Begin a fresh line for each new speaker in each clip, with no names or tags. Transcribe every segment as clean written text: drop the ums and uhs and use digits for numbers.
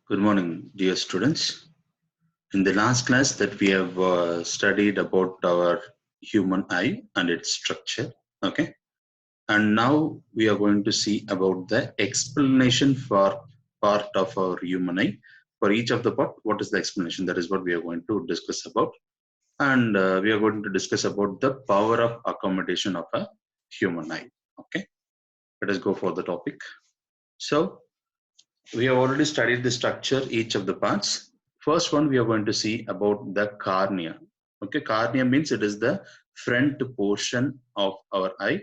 Good morning, dear students. In the last class that we have studied about our human eye and its structure, okay? And now we are going to see about the explanation for part of our human eye. For each of the part, what is the explanation? That is what we are going to discuss about. And we are going to discuss about the power of accommodation of a human eye, okay? Let us go for the topic. So, we have already studied the structure, each of the parts. First one, we are going to see about the cornea. Okay, cornea means it is the front portion of our eye.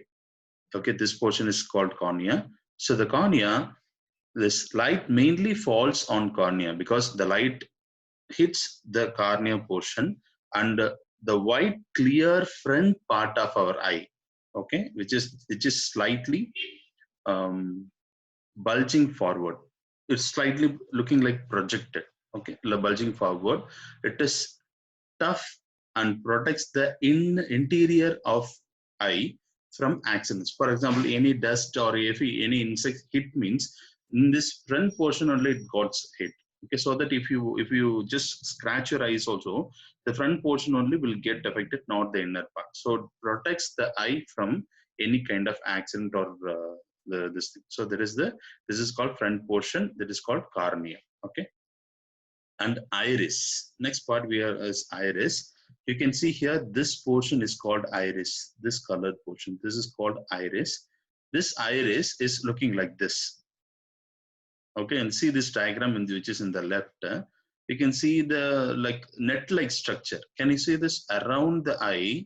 Okay, this portion is called cornea. So the cornea, this light mainly falls on cornea because the light hits the cornea portion and the white clear front part of our eye. Okay, which is slightly um, bulging forward. It's slightly looking like projected. Okay, bulging forward. It is tough and protects the interior of eye from accidents. For example, any dust or if any insect hit means in this front portion only it got hit. Okay, so that if you just scratch your eyes also, the front portion only will get affected, not the inner part. So it protects the eye from any kind of accident or this thing. So this is called front portion. That is called cornea. Okay, and iris. Next part we are is iris. You can see here this portion is called iris. This colored portion. This is called iris. This iris is looking like this. Okay, and see this diagram which is in the left. You can see the like net-like structure. Can you see this around the eye?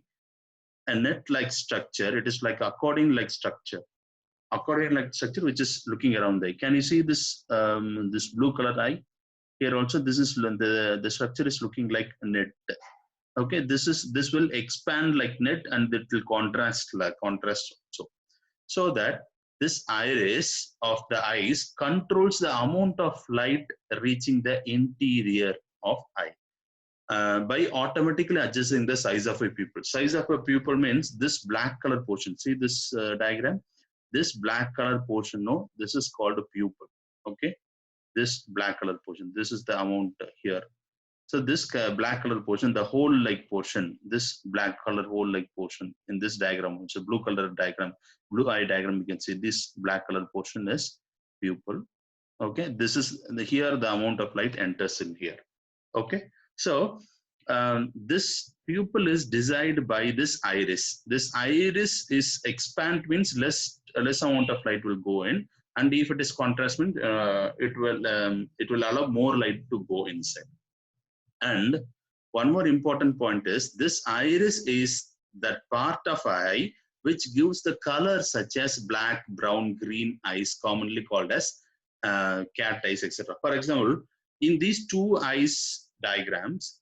A net-like structure. It is like accordion-like structure. Accordion-like structure which is looking around the eye. Can you see this this blue colored eye? Here also this is the structure is looking like a net. Okay, this will expand like net and it will contrast like contrast also, so that this iris of the eyes controls the amount of light reaching the interior of eye by automatically adjusting the size of a pupil. Size of a pupil means this black color portion. See this diagram, this black color portion, no, this is called a pupil. Okay, this black color portion, this is the amount here. So this black color portion, the whole like portion, this black color whole like portion in this diagram, it's a blue color diagram, blue eye diagram, you can see this black color portion is pupil. Okay, this is here the amount of light enters in here. Okay, so this pupil is designed by this iris. This iris is expand means less amount of light will go in, and if it is contrast means it will allow more light to go inside. And one more important point is this iris is that part of eye which gives the color such as black, brown, green eyes, commonly called as cat eyes, etc. For example, in these two eyes diagrams,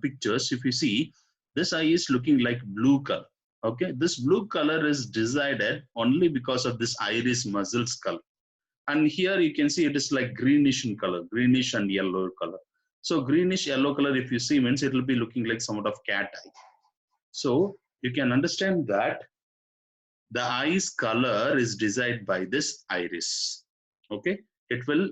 pictures, if you see, this eye is looking like blue color. Okay, this blue color is decided only because of this iris muscles color. And here you can see it is like greenish in color, greenish and yellow color. So greenish yellow color, if you see, means it will be looking like somewhat of cat eye. So you can understand that the eye's color is decided by this iris. Okay, it will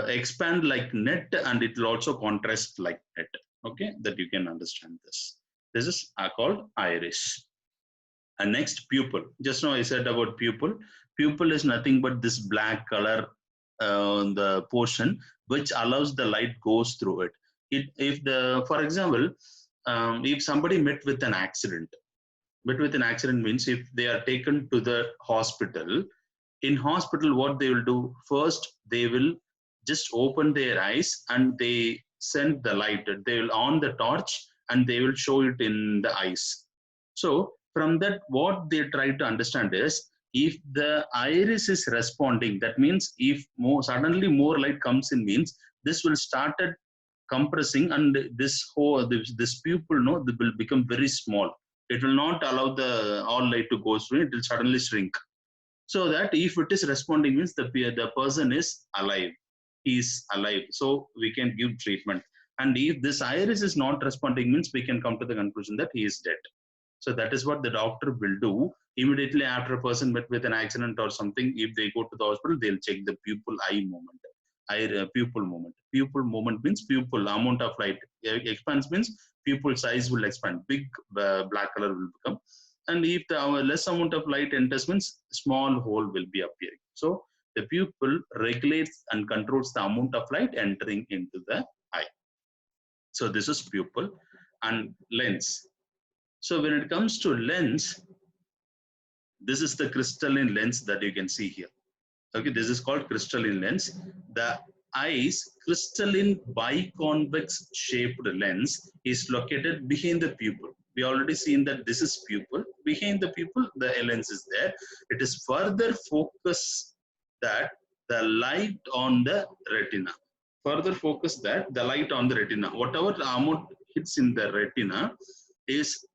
expand like net and it will also contrast like net. Okay, that you can understand this. This is called iris. And next, pupil. Just now I said about pupil. Pupil is nothing but this black color the portion which allows the light goes through it. If the, for example, if somebody met with an accident means if they are taken to the hospital, in hospital what they will do first, they will just open their eyes and they send the light. They will on the torch and they will show it in the eyes. So from that, what they try to understand is if the iris is responding, that means if more suddenly more light comes in means this will started compressing and this pupil no will become very small. It will not allow the all light to go through. It will suddenly shrink. So that if it is responding means the person is alive. He is alive. So we can give treatment. And if this iris is not responding means we can come to the conclusion that he is dead. So that is what the doctor will do immediately after a person met with an accident or something. If they go to the hospital, they'll check the pupil eye movement. pupil movement. Pupil movement means pupil amount of light expands means pupil size will expand. Big black color will become. And if the less amount of light enters means small hole will be appearing. So the pupil regulates and controls the amount of light entering into the eye. So this is pupil and lens. So when it comes to lens, this is the crystalline lens that you can see here. Okay, this is called crystalline lens. The eye's crystalline biconvex shaped lens is located behind the pupil. We already seen that this is pupil. Behind the pupil, the lens is there. It is further focus that the light on the retina. Further focus that the light on the retina. Whatever amount hits in the retina is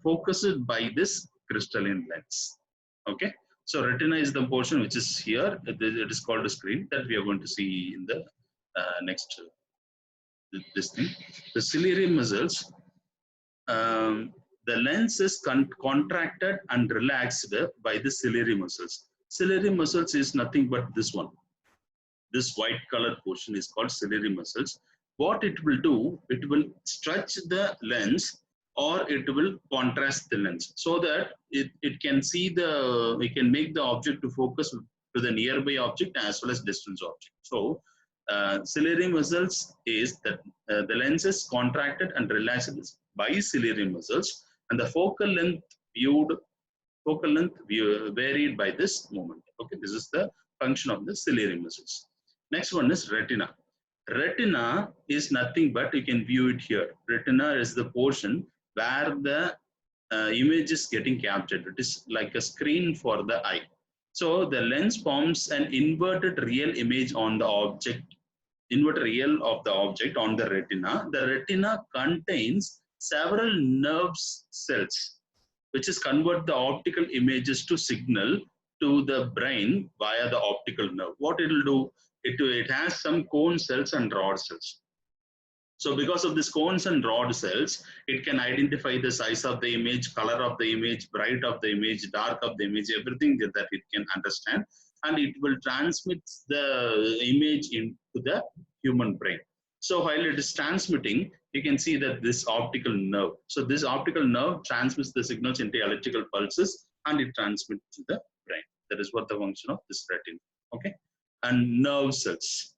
focused by this crystalline lens. Okay. So retina is the portion which is here. It is called a screen that we are going to see in the next this thing. The ciliary muscles. The lens is contracted and relaxed by the ciliary muscles. Ciliary muscles is nothing but this one. This white colored portion is called ciliary muscles. What it will do, it will stretch the lens or it will contrast the lens so that it can see we can make the object to focus to the nearby object as well as distant object. So ciliary muscles is that the lens is contracted and relaxed by ciliary muscles, and the focal length varied by this movement. Okay, this is the function of the ciliary muscles. Next one is retina. Retina is nothing but, you can view it here. Retina is the portion where the image is getting captured. It is like a screen for the eye. So the lens forms an inverted real image on the object, inverted real of the object on the retina. The retina contains several nerve cells, which is convert the optical images to signal to the brain via the optical nerve. What it will do, it has some cone cells and rod cells. So because of these cones and rod cells, it can identify the size of the image, color of the image, bright of the image, dark of the image, everything that it can understand. And it will transmit the image into the human brain. So while it is transmitting, you can see that this optical nerve. So this optical nerve transmits the signals into electrical pulses and it transmits to the brain. That is what the function of this retina. Okay. And nerve cells.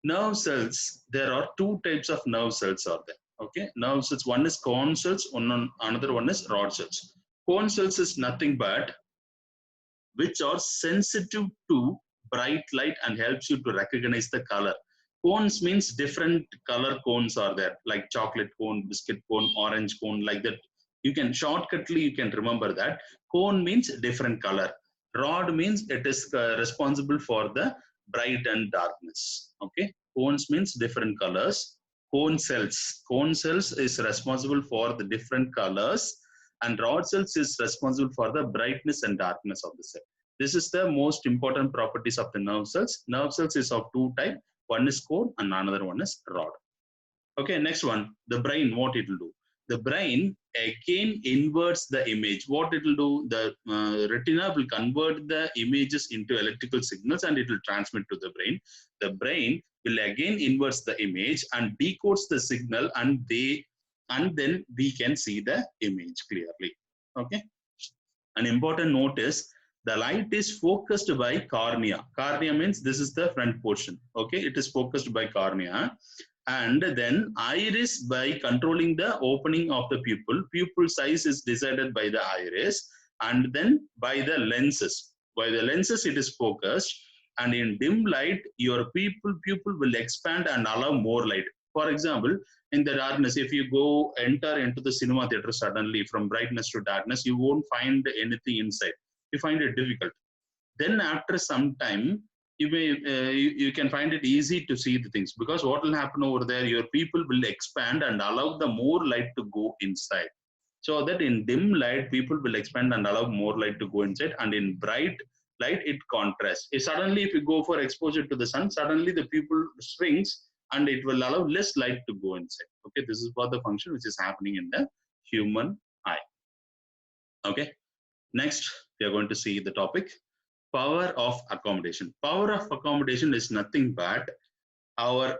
Nerve cells, there are two types of nerve cells are there. Okay, nerve cells, one is cone cells, another one is rod cells. Cone cells is nothing but which are sensitive to bright light and helps you to recognize the color. Cones means different color cones are there, like chocolate cone, biscuit cone, orange cone, like that. You can shortcutly, you can remember that. Cone means different color. Rod means it is responsible for the bright and darkness. Okay, cones means different colors. Cone cells is responsible for the different colors, and rod cells is responsible for the brightness and darkness of the cell. This is the most important properties of the nerve cells. Nerve cells is of two types. One is cone and another one is rod. Okay, next one, the brain, what it will do. The brain again inverts the image. What it will do, the retina will convert the images into electrical signals and it will transmit to the brain. The brain will again inverts the image and decodes the signal, and then we can see the image clearly. Okay. An important note is the light is focused by cornea. Cornea means this is the front portion. Okay, it is focused by cornea. And then iris by controlling the opening of the pupil. Pupil size is decided by the iris, and then by the lenses. By the lenses it is focused, and in dim light your pupil will expand and allow more light. For example, in the darkness, if you enter into the cinema theater suddenly from brightness to darkness, you won't find anything inside. You find it difficult. Then after some time, you can find it easy to see the things, because what will happen over there, your people will expand and allow the more light to go inside. So that in dim light, people will expand and allow more light to go inside, and in bright light, it contrasts. Suddenly, if you go for exposure to the sun, suddenly the pupil shrinks and it will allow less light to go inside. Okay, this is what the function which is happening in the human eye. Okay, next we are going to see the topic. Power of accommodation. Power of accommodation is nothing but our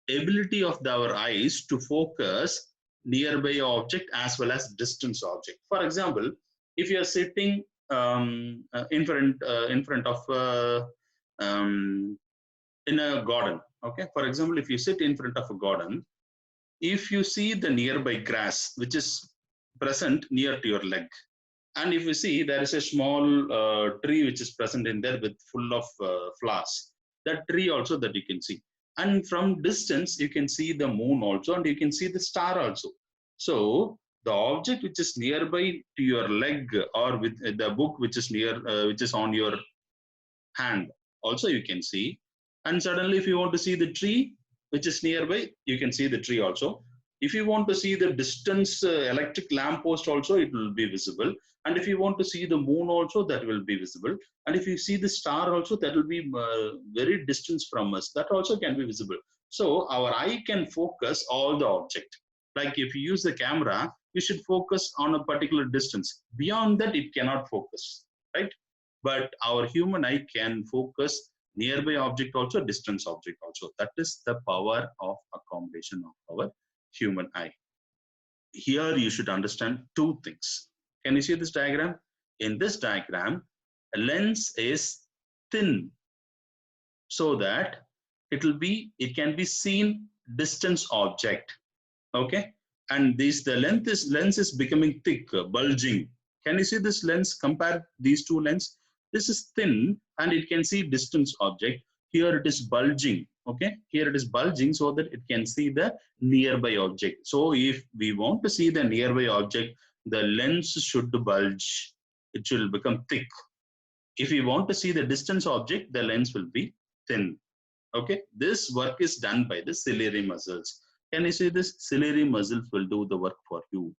ability of our eyes to focus nearby object as well as distance object. For example, if you are sitting in front of in a garden, okay. For example, if you sit in front of a garden, if you see the nearby grass which is present near to your leg, and if you see there is a small tree which is present in there with full of flowers, that tree also that you can see, and from distance you can see the moon also, and you can see the star also. So the object which is nearby to your leg, or with the book which is near which is on your hand also you can see. And suddenly if you want to see the tree which is nearby, you can see the tree also. If you want to see the distance electric lamp post also, it will be visible. And if you want to see the moon also, that will be visible. And if you see the star also, that will be very distance from us, that also can be visible. So our eye can focus all the object. Like if you use the camera, you should focus on a particular distance. Beyond that, it cannot focus, right? But our human eye can focus nearby object also, distance object also. That is the power of accommodation of our human eye. Here you should understand two things. Can you see this diagram? In this diagram, a lens is thin so that it can be seen distance object. Okay, and the lens is becoming thick, bulging. Can you see this lens? Compare these two lenses. This is thin and it can see distance object. Here it is bulging. Okay, here it is bulging so that it can see the nearby object. So if we want to see the nearby object, the lens should bulge. It should become thick. If we want to see the distance object, the lens will be thin. Okay, this work is done by the ciliary muscles. Can you see this? Ciliary muscles will do the work for you,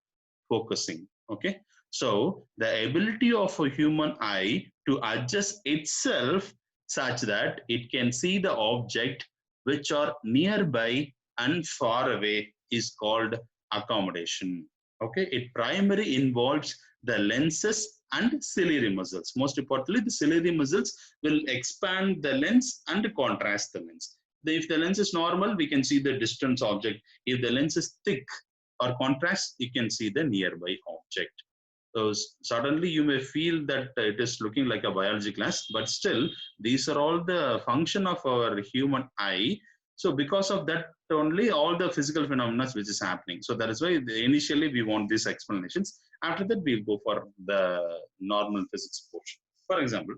focusing. Okay, so the ability of a human eye to adjust itself such that it can see the object which are nearby and far away is called accommodation. Okay, it primarily involves the lenses and ciliary muscles. Most importantly, the ciliary muscles will expand the lens and contrast the lens. If the lens is normal, we can see the distance object. If the lens is thick or contrast, you can see the nearby object. So suddenly you may feel that it is looking like a biology class, but still these are all the function of our human eye. So because of that only all the physical phenomena which is happening. So that is why initially we want these explanations. After that we'll go for the normal physics portion. For example,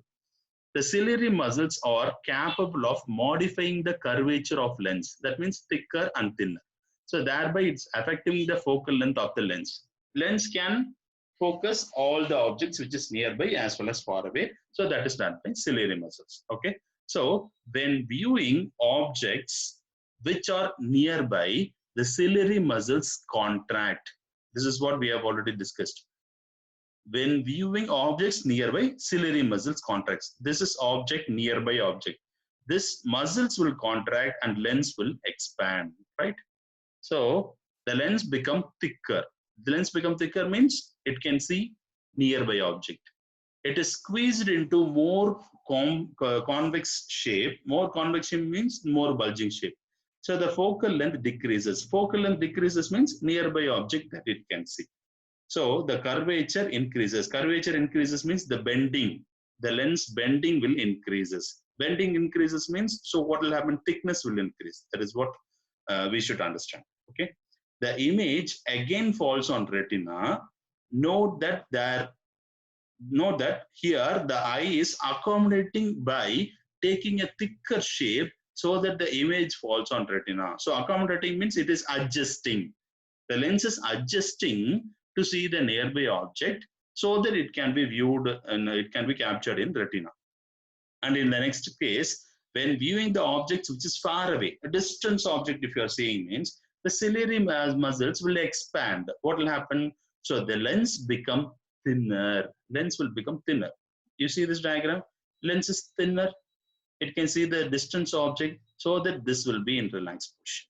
the ciliary muscles are capable of modifying the curvature of lens. That means thicker and thinner. So thereby it's affecting the focal length of the lens. Lens can focus all the objects which is nearby as well as far away. So that is done by ciliary muscles. Okay. So when viewing objects which are nearby, the ciliary muscles contract. This is what we have already discussed. When viewing objects nearby, ciliary muscles contracts. This is object, nearby object. This muscles will contract and lens will expand, right? So the lens become thicker. The lens become thicker means it can see nearby object. It is squeezed into more convex shape. More convex shape means more bulging shape. So the focal length decreases. Focal length decreases means nearby object that it can see. So the curvature increases. Curvature increases means the bending, the lens bending will increases. Bending increases means, so what will happen? Thickness will increase. That is what we should understand. Okay. The image again falls on retina. Note that here the eye is accommodating by taking a thicker shape so that the image falls on retina. So accommodating means it is adjusting. The lens is adjusting to see the nearby object so that it can be viewed and it can be captured in retina. And in the next case, when viewing the objects which is far away, a distance object if you are seeing means, the ciliary muscles will expand. What will happen? So the lens become thinner. Lens will become thinner. You see this diagram? Lens is thinner. It can see the distance object so that this will be in relaxed position.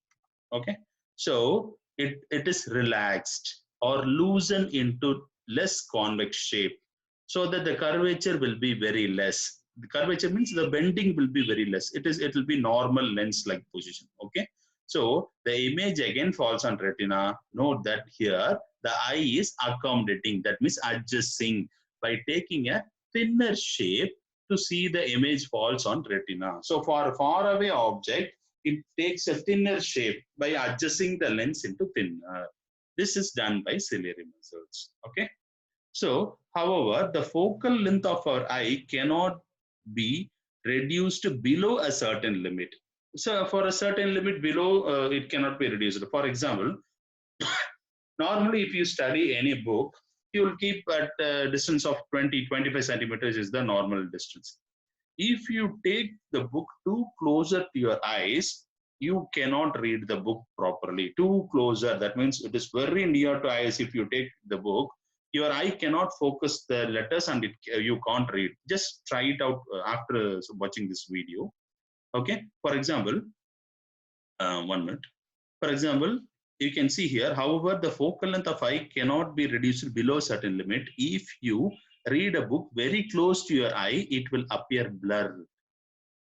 Okay. So it is relaxed or loosened into less convex shape so that the curvature will be very less. The curvature means the bending will be very less. It will be normal lens-like position. Okay. So the image again falls on retina. Note that here the eye is accommodating. That means adjusting by taking a thinner shape to see the image falls on retina. So for a far away object, it takes a thinner shape by adjusting the lens into thinner. This is done by ciliary muscles. Okay. So, however, the focal length of our eye cannot be reduced below a certain limit. So, for a certain limit below, it cannot be reduced. For example, normally if you study any book, you will keep at a distance of 20-25 centimeters is the normal distance. If you take the book too closer to your eyes, you cannot read the book properly. Too closer, that means it is very near to eyes. If you take the book, your eye cannot focus the letters and you can't read. Just try it out after watching this video. Okay, for example, 1 minute. For example, you can see here, however, the focal length of eye cannot be reduced below a certain limit. If you read a book very close to your eye, it will appear blurred.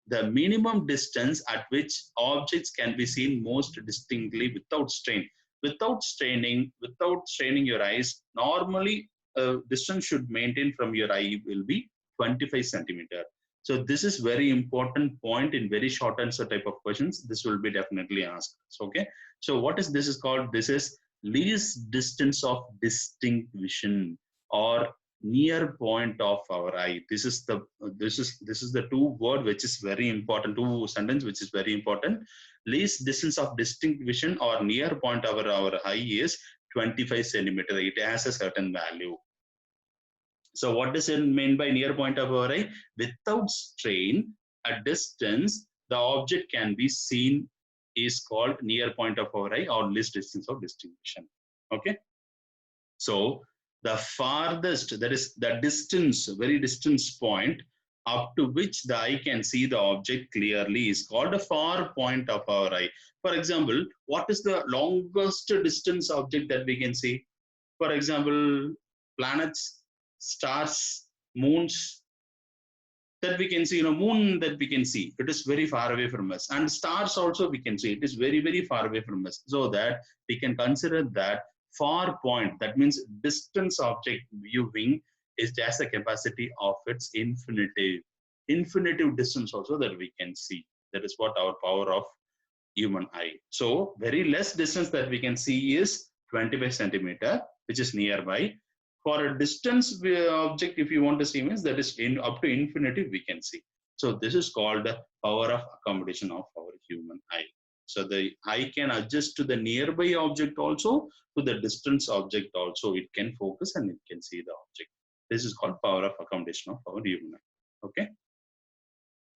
The minimum distance at which objects can be seen most distinctly without strain. Without straining your eyes, normally distance should maintain from your eye will be 25 centimeter. So this is very important point in very short answer type of questions. This will be definitely asked. Okay. So what is this is called? This is least distance of distinct vision or near point of our eye. This is the two word which is very important, two sentence which is very important. Least distance of distinct vision or near point of our eye is 25 centimeter. It has a certain value. So what does it mean by near point of our eye? Without strain, at distance, the object can be seen is called near point of our eye or least distance of distinct vision. Okay. So the farthest, that is the distance, very distance point up to which the eye can see the object clearly is called a far point of our eye. For example, what is the longest distance object that we can see? For example, planets, stars, moons, that we can see, moon that we can see, it is very far away from us. And stars also we can see, it is very, very far away from us. So that we can consider that far point, that means distance object viewing is just the capacity of its infinitive distance also that we can see. That is what our power of human eye. So very less distance that we can see is 25 centimeter, which is nearby. For a distance object, if you want to see, means that is up to infinity we can see. So this is called the power of accommodation of our human eye. So the eye can adjust to the nearby object also, to the distance object also. It can focus and it can see the object. This is called power of accommodation of our human eye. Okay.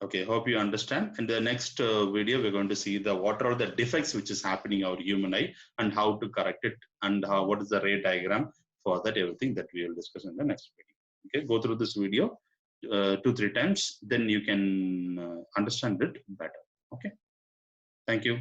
Okay, hope you understand. In the next video, we're going to see what are the defects which is happening in our human eye and how to correct it and what is the ray diagram for that, everything that we will discuss in the next video. Okay, go through this video 2-3 times, then you can understand it better. Okay, thank you.